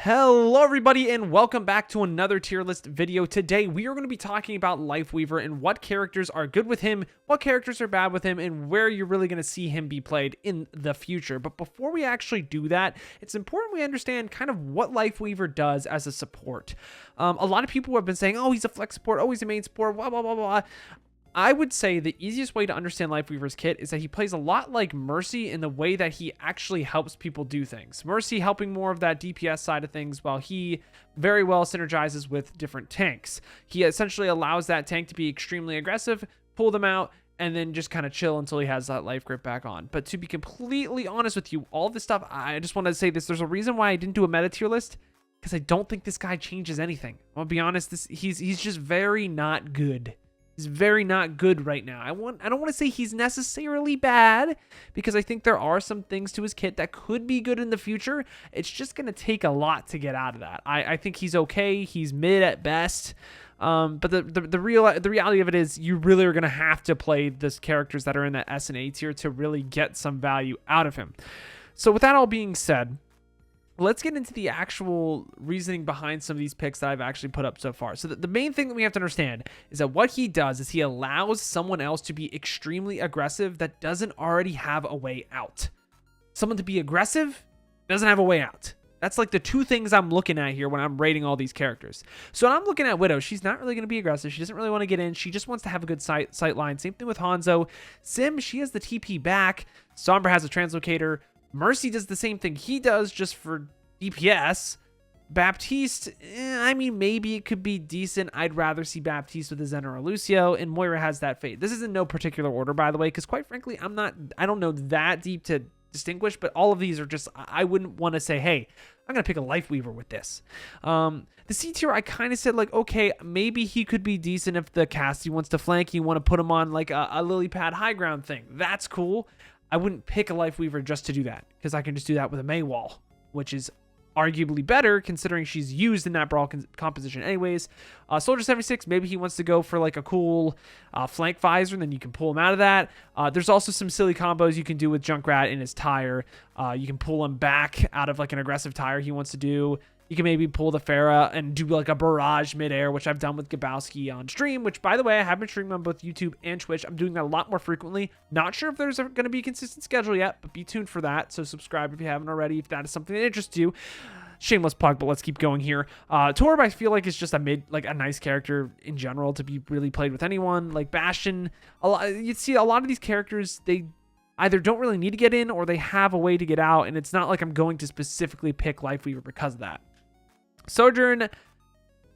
Hello everybody and welcome back to another tier list video. Today we are going to be talking about Lifeweaver and what characters are good with him, what characters are bad with him, and where you're really going to see him be played in the future. But before we actually do that, it's important we understand kind of what Lifeweaver does as a support. A lot of people have been saying, oh, he's a flex support, oh, he's a main support, blah, blah, blah, blah. I would say the easiest way to understand Lifeweaver's kit is that he plays a lot like Mercy in the way that he actually helps people do things. Mercy helping more of that DPS side of things, while he very well synergizes with different tanks. He essentially allows that tank to be extremely aggressive, pull them out, and then just kind of chill until he has that life grip back on. But to be completely honest with you, all this stuff, I just want to say this. There's a reason why I didn't do a meta tier list, because I don't think this guy changes anything. I'll be honest, he's just very not good. He's very not good right now. I don't want to say he's necessarily bad, because I think there are some things to his kit that could be good in the future. It's just going to take a lot to get out of that. I think he's okay. He's mid at best. But the reality of it is you really are going to have to play these characters that are in that S and A tier to really get some value out of him. So with that all being said, let's get into the actual reasoning behind some of these picks that I've actually put up so far. So the main thing that we have to understand is that what he does is he allows someone else to be extremely aggressive that doesn't already have a way out. Someone to be aggressive doesn't have a way out. That's like the two things I'm looking at here when I'm rating all these characters. So when I'm looking at Widow, she's not really going to be aggressive. She doesn't really want to get in. She just wants to have a good sight line. Same thing with Hanzo. Sim, she has the TP back. Sombra has a translocator. Mercy does the same thing he does, just for DPS. Baptiste, I mean, maybe it could be decent. I'd rather see Baptiste with a Zen or a Lucio, and Moira has that Fade. This is in no particular order, by the way, because quite frankly, I don't know that deep to distinguish, but all of these are just, I wouldn't want to say, hey, I'm going to pick a Lifeweaver with this. The C tier, I kind of said, like, okay, maybe he could be decent if the Cassie wants to flank. You want to put him on like a lily pad high ground thing. That's cool. I wouldn't pick a Lifeweaver just to do that, because I can just do that with a Mei wall, which is arguably better considering she's used in that Brawl composition anyways. Soldier 76, maybe he wants to go for like a cool flank visor, and then you can pull him out of that. There's also some silly combos you can do with Junkrat in his tire. You can pull him back out of like an aggressive tire he wants to do. You can maybe pull the Pharah and do like a barrage midair, which I've done with Gabowski on stream, which, by the way, I have been streaming on both YouTube and Twitch. I'm doing that a lot more frequently. Not sure if there's going to be a consistent schedule yet, but be tuned for that. So subscribe if you haven't already, if that is something that interests you. Shameless plug, but let's keep going here. Torb, I feel like, is just a nice character in general to be really played with anyone. Like Bastion, you'd see a lot of these characters, they either don't really need to get in or they have a way to get out, and it's not like I'm going to specifically pick Lifeweaver because of that. Sojourn,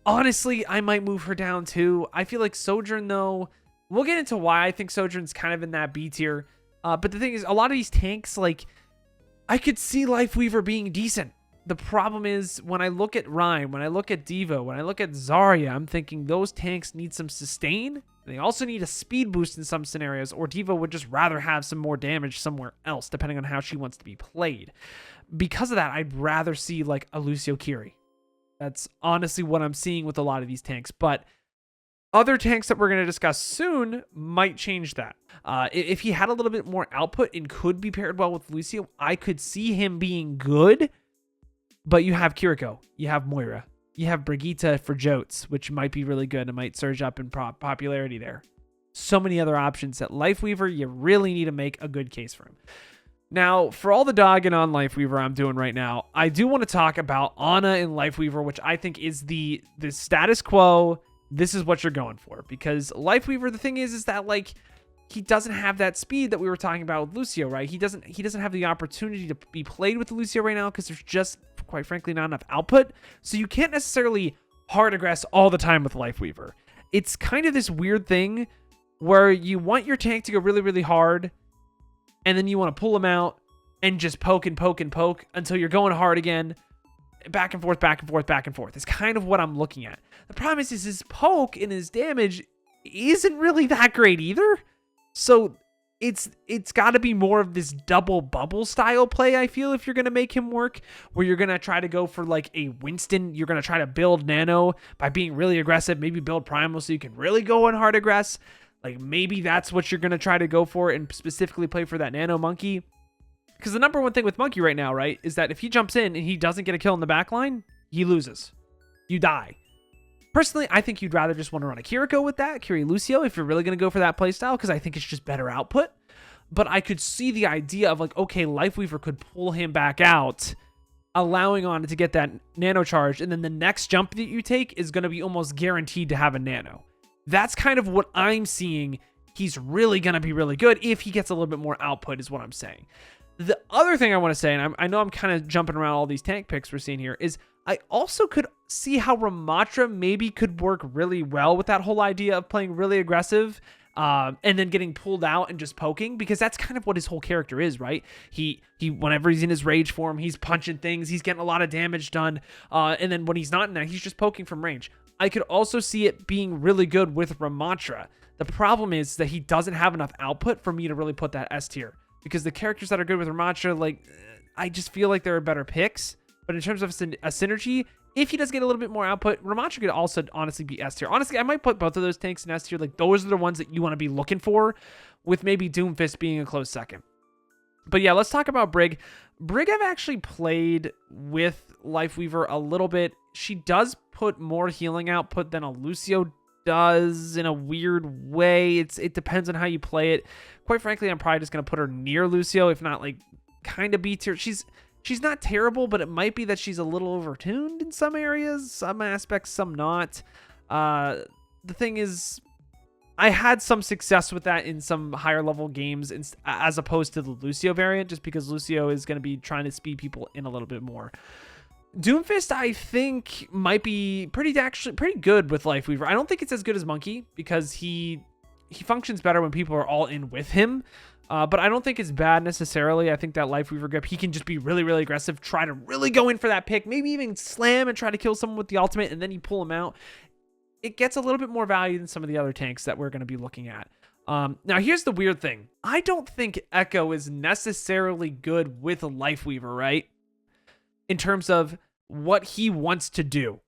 honestly, I might move her down too. I feel like Sojourn, though, we'll get into why I think Sojourn's kind of in that B tier. But the thing is, a lot of these tanks, like, I could see Lifeweaver being decent. The problem is, when I look at Rhyme, when I look at Devo, when I look at Zarya, I'm thinking those tanks need some sustain. They also need a speed boost in some scenarios, or Devo would just rather have some more damage somewhere else, depending on how she wants to be played. Because of that, I'd rather see, like, a Lucio Kiri. That's honestly what I'm seeing with a lot of these tanks. But other tanks that we're going to discuss soon might change that. If he had a little bit more output and could be paired well with Lucio, I could see him being good. But you have Kiriko, you have Moira, you have Brigitte for Jotes, which might be really good and might surge up in popularity there. So many other options. At Lifeweaver, you really need to make a good case for him. Now, for all the dogging on Lifeweaver I'm doing right now, I do want to talk about Ana and Lifeweaver, which I think is the status quo. This is what you're going for. Because Lifeweaver, the thing is that, like, he doesn't have that speed that we were talking about with Lucio, right? He doesn't have the opportunity to be played with Lucio right now because there's just, quite frankly, not enough output. So you can't necessarily hard aggress all the time with Lifeweaver. It's kind of this weird thing where you want your tank to go really, really hard, and then you want to pull him out and just poke and poke and poke until you're going hard again. Back and forth, back and forth, back and forth. It's kind of what I'm looking at. The problem is his poke and his damage isn't really that great either. So it's got to be more of this double bubble style play, I feel, if you're going to make him work, where you're going to try to go for like a Winston. You're going to try to build Nano by being really aggressive, maybe build Primal so you can really go in hard aggress. Like, maybe that's what you're going to try to go for and specifically play for that Nano Monkey. Because the number one thing with Monkey right now, right, is that if he jumps in and he doesn't get a kill in the back line, he loses. You die. Personally, I think you'd rather just want to run a Kiriko with that, Kiri Lucio, if you're really going to go for that playstyle, because I think it's just better output. But I could see the idea of like, okay, Lifeweaver could pull him back out, allowing on to get that nano charge, and then the next jump that you take is going to be almost guaranteed to have a nano. That's kind of what I'm seeing. He's really going to be really good if he gets a little bit more output, is what I'm saying. The other thing I want to say, and I know I'm kind of jumping around all these tank picks we're seeing here, is I also could see how Ramatra maybe could work really well with that whole idea of playing really aggressive and then getting pulled out and just poking, because that's kind of what his whole character is, right? He whenever he's in his rage form, he's punching things, he's getting a lot of damage done, and then when he's not in that, he's just poking from range. I could also see it being really good with Ramatra. The problem is that he doesn't have enough output for me to really put that S tier, because the characters that are good with Ramatra, like, I just feel like there are better picks. But in terms of a synergy, if he does get a little bit more output, Ramatra could also honestly be S tier. Honestly, I might put both of those tanks in S tier. Like, those are the ones that you want to be looking for, with maybe Doomfist being a close second. But yeah, let's talk about Brig. Brig I've actually played with Lifeweaver a little bit. She does put more healing output than a Lucio does in a weird way. It depends on how you play it. Quite frankly, I'm probably just going to put her near Lucio, if not like kind of B tier. She's not terrible, but it might be that she's a little overtuned in some areas, some aspects, some not. The thing is, I had some success with that in some higher level games as opposed to the Lucio variant, just because Lucio is going to be trying to speed people in a little bit more. Doomfist, I think, might be pretty good with Lifeweaver. I don't think it's as good as Monkey, because he functions better when people are all in with him. But I don't think it's bad necessarily. I think that Lifeweaver grip, he can just be really, really aggressive, try to really go in for that pick, maybe even slam and try to kill someone with the ultimate, and then you pull him out. It gets a little bit more value than some of the other tanks that we're going to be looking at. Now, here's the weird thing. I don't think Echo is necessarily good with Lifeweaver, right? In terms of what he wants to do,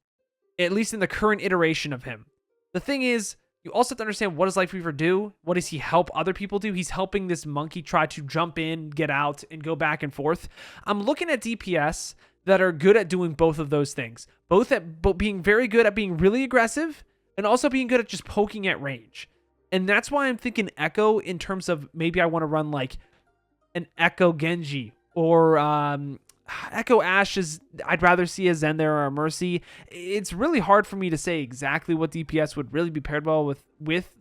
at least in the current iteration of him. The thing is, you also have to understand, what does Lifeweaver do? What does he help other people do? He's helping this monkey try to jump in, get out, and go back and forth. I'm looking at DPS that are good at doing both of those things. Both being very good at being really aggressive, and also being good at just poking at range. And that's why I'm thinking Echo, in terms of maybe I want to run like an Echo Genji, or Echo Ashe I'd rather see a Zen there or a Mercy. It's really hard for me to say exactly what DPS would really be paired well with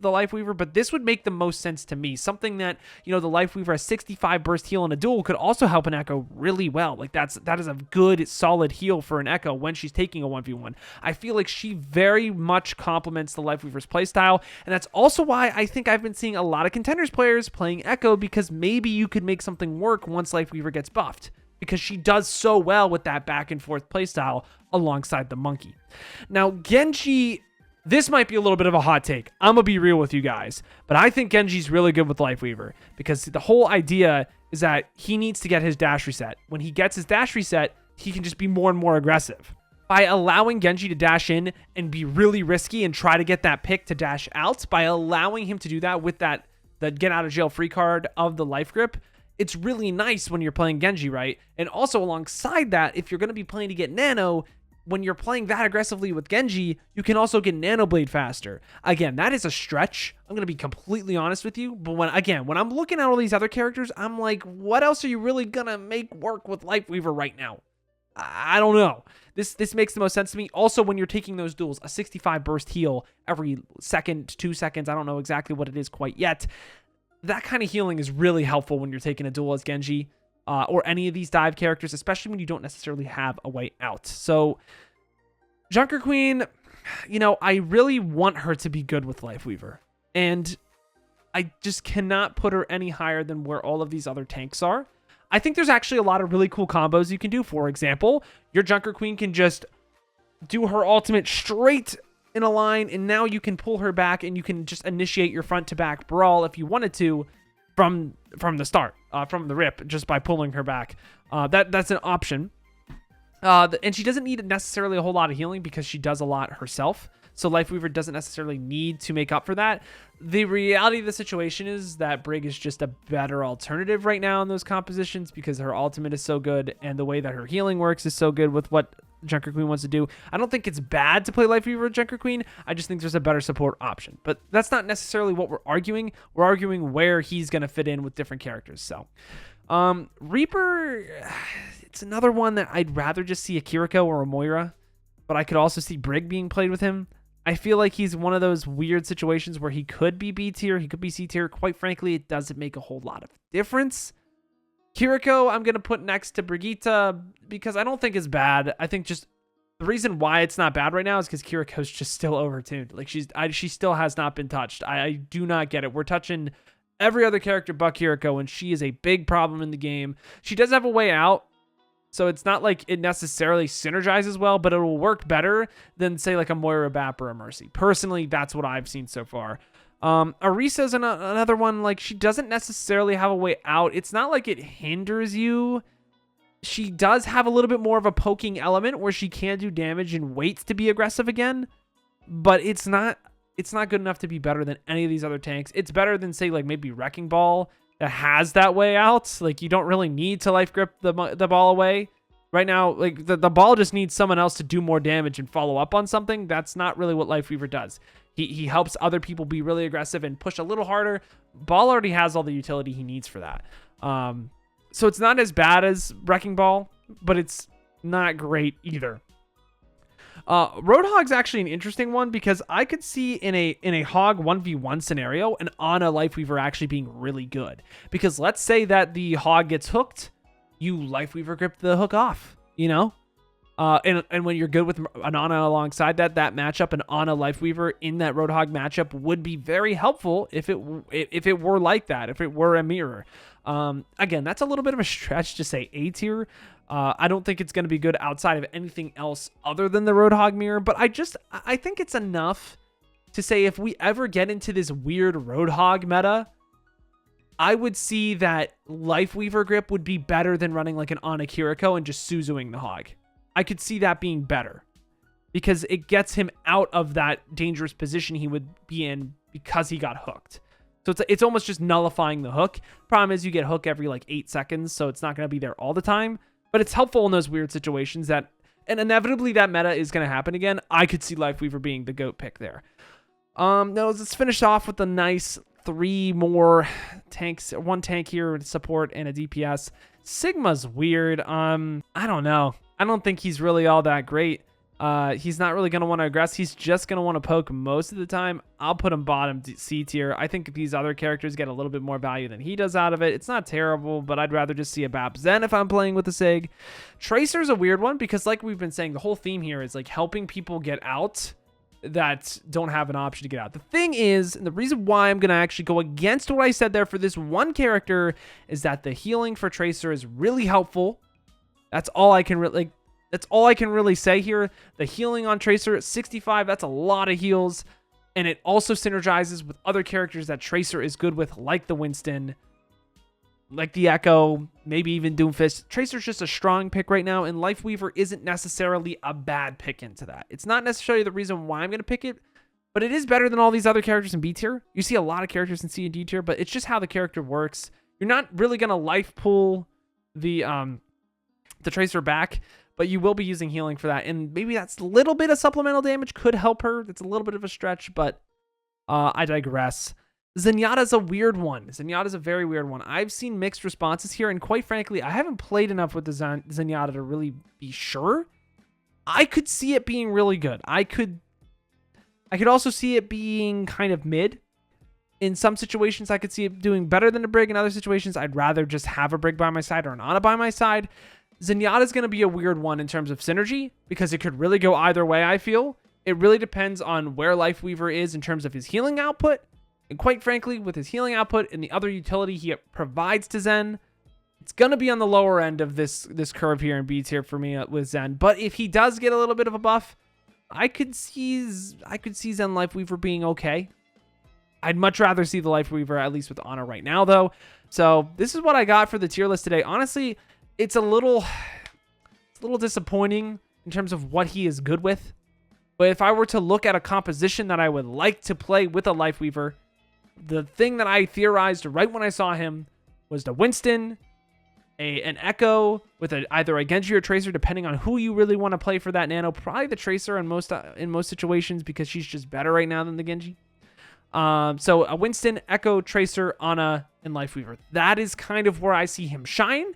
the Lifeweaver, but this would make the most sense to me. Something that, the Lifeweaver has 65 burst heal in a duel could also help an Echo really well. Like, that is a good, solid heal for an Echo when she's taking a 1v1. I feel like she very much complements the Lifeweaver's playstyle, and that's also why I think I've been seeing a lot of Contenders players playing Echo, because maybe you could make something work once Lifeweaver gets buffed, because she does so well with that back and forth playstyle alongside the monkey. Now, Genji, this might be a little bit of a hot take. I'm going to be real with you guys, but I think Genji's really good with Lifeweaver, because the whole idea is that he needs to get his dash reset. When he gets his dash reset, he can just be more and more aggressive. By allowing Genji to dash in and be really risky and try to get that pick to dash out, by allowing him to do that with the get out of jail free card of the life grip, it's really nice when you're playing Genji, right? And also alongside that, if you're going to be playing to get Nano, when you're playing that aggressively with Genji, you can also get Nano Blade faster. Again, that is a stretch. I'm going to be completely honest with you. But when I'm looking at all these other characters, I'm like, what else are you really going to make work with Lifeweaver right now? I don't know. This makes the most sense to me. Also, when you're taking those duels, a 65 burst heal every second, 2 seconds, I don't know exactly what it is quite yet. That kind of healing is really helpful when you're taking a duel as Genji or any of these dive characters, especially when you don't necessarily have a way out. So Junker Queen, I really want her to be good with Lifeweaver, and I just cannot put her any higher than where all of these other tanks are. I think there's actually a lot of really cool combos you can do. For example, your Junker Queen can just do her ultimate straight in a line, and now you can pull her back, and you can just initiate your front to back brawl if you wanted to from the start, from the rip, just by pulling her back. That's an option. And she doesn't need necessarily a whole lot of healing, because she does a lot herself. So Lifeweaver doesn't necessarily need to make up for that. The reality of the situation is that Brig is just a better alternative right now in those compositions, because her ultimate is so good, and the way that her healing works is so good with what Junker Queen wants to do. I don't think it's bad to play Lifeweaver with Junker Queen. I just think there's a better support option. But that's not necessarily what we're arguing. We're arguing where he's going to fit in with different characters. So, Reaper, it's another one that I'd rather just see a Kiriko or a Moira. But I could also see Brig being played with him. I feel like he's one of those weird situations where he could be B tier, he could be C tier. Quite frankly, it doesn't make a whole lot of difference. Kiriko, I'm going to put next to Brigitte because I don't think it's bad. I think just the reason why it's not bad right now is because Kiriko's just still overtuned. Like she still has not been touched. I do not get it. We're touching every other character but Kiriko, and she is a big problem in the game. She does have a way out. So it's not like it necessarily synergizes well, but it will work better than, say, like a Moira, Bap, or a Mercy. Personally, that's what I've seen so far. Arisa's another one. Like, she doesn't necessarily have a way out. It's not like it hinders you. She does have a little bit more of a poking element where she can do damage and waits to be aggressive again. But it's not good enough to be better than any of these other tanks. It's better than, say, like maybe Wrecking Ball, that has that way out. Like, you don't really need to life grip the ball away. Right now, like, the ball just needs someone else to do more damage and follow up on something. That's not really what Lifeweaver does. He helps other people be really aggressive and push a little harder. Ball already has all the utility he needs for that. So it's not as bad as Wrecking Ball, but it's not great either. Roadhog's actually an interesting one because I could see in a Hog 1v1 scenario an Ana Lifeweaver actually being really good. Because let's say that the Hog gets hooked, you Lifeweaver grip the hook off, you know? And when you're good with an Ana alongside that matchup, an Ana Lifeweaver in that Roadhog matchup would be very helpful if it were like that, if it were a mirror. Again, that's a little bit of a stretch to say A tier. I don't think it's going to be good outside of anything else other than the Roadhog mirror, but I think it's enough to say if we ever get into this weird Roadhog meta, I would see that Lifeweaver grip would be better than running like an Ana Kiriko and just Suzuing the Hog. I could see that being better because it gets him out of that dangerous position he would be in because he got hooked. So it's almost just nullifying the hook. Problem is you get hook every like 8 seconds, so it's not going to be there all the time. But it's helpful in those weird situations and inevitably that meta is going to happen again. I could see Lifeweaver being the GOAT pick there. Now let's finish off with a nice 3 more tanks. 1 tank here, support, and a DPS. Sigma's weird. I don't know. I don't think he's really all that great. He's not really going to want to aggress. He's just going to want to poke most of the time. I'll put him bottom C tier. I think these other characters get a little bit more value than he does out of it. It's not terrible, but I'd rather just see a Bap Zen if I'm playing with the Sig. Tracer's a weird one because like we've been saying, the whole theme here is like helping people get out that don't have an option to get out. The thing is, and the reason why I'm going to actually go against what I said there for this one character is that the healing for Tracer is really helpful. That's all I can really say here. The healing on Tracer at 65, that's a lot of heals. And it also synergizes with other characters that Tracer is good with, like the Winston, like the Echo, maybe even Doomfist. Tracer's just a strong pick right now, and Lifeweaver isn't necessarily a bad pick into that. It's not necessarily the reason why I'm going to pick it, but it is better than all these other characters in B tier. You see a lot of characters in C and D tier, but it's just how the character works. You're not really going to life pull the Tracer back, but you will be using healing for that. And maybe that's a little bit of supplemental damage could help her. That's a little bit of a stretch, but I digress. Zenyatta's a weird one. Zenyatta's a very weird one. I've seen mixed responses here, and quite frankly, I haven't played enough with the Zenyatta to really be sure. I could see it being really good. I could also see it being kind of mid. In some situations, I could see it doing better than a Brig. In other situations, I'd rather just have a Brig by my side or an Ana by my side. Zenyatta's going to be a weird one in terms of synergy because it could really go either way, I feel. It really depends on where Lifeweaver is in terms of his healing output. And quite frankly, with his healing output and the other utility he provides to Zen, it's going to be on the lower end of this curve here in B tier for me with Zen. But if he does get a little bit of a buff, I could see Zen Lifeweaver being okay. I'd much rather see the Lifeweaver, at least with Ana right now, though. So this is what I got for the tier list today. Honestly, it's a little disappointing in terms of what he is good with. But if I were to look at a composition that I would like to play with a Lifeweaver, the thing that I theorized right when I saw him was the Winston, an Echo with either a Genji or Tracer, depending on who you really want to play for that Nano. Probably the Tracer in most situations because she's just better right now than the Genji. So a Winston, Echo, Tracer, Ana, and Lifeweaver. That is kind of where I see him shine.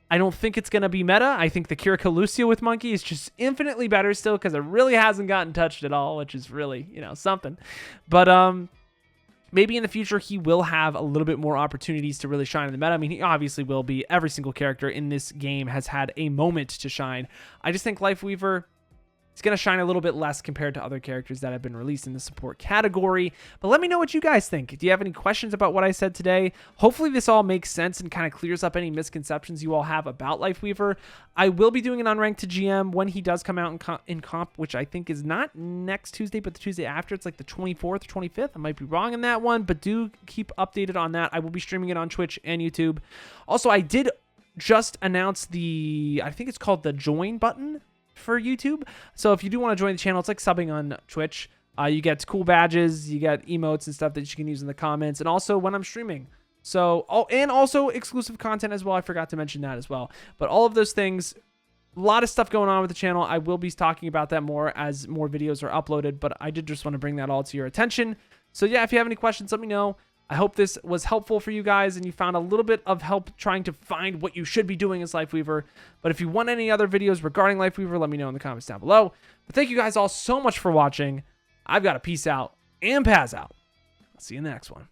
I don't think it's going to be meta. I think the Kiriko Lucio with Monkey is just infinitely better still because it really hasn't gotten touched at all, which is really, something. But maybe in the future he will have a little bit more opportunities to really shine in the meta. I mean, he obviously will be. Every single character in this game has had a moment to shine. I just think Lifeweaver is going to shine a little bit less compared to other characters that have been released in the support category. But let me know what you guys think. Do you have any questions about what I said today? Hopefully this all makes sense and kind of clears up any misconceptions you all have about Lifeweaver. I will be doing an unranked to GM when he does come out in comp, which I think is not next Tuesday, but the Tuesday after. It's like the 24th or 25th. I might be wrong in that one, but do keep updated on that. I will be streaming it on Twitch and YouTube. Also, I did just announce I think it's called the join button for YouTube. So if you do want to join the channel, it's like subbing on Twitch. You get cool badges, you get emotes and stuff that you can use in the comments, and also when I'm streaming. So, and also exclusive content as well. I forgot to mention that as well. But all of those things, a lot of stuff going on with the channel. I will be talking about that more as more videos are uploaded, but I did just want to bring that all to your attention. So yeah, if you have any questions, let me know. I hope this was helpful for you guys and you found a little bit of help trying to find what you should be doing as Lifeweaver. But if you want any other videos regarding Lifeweaver, let me know in the comments down below. But thank you guys all so much for watching. I've got to peace out and pass out. I'll see you in the next one.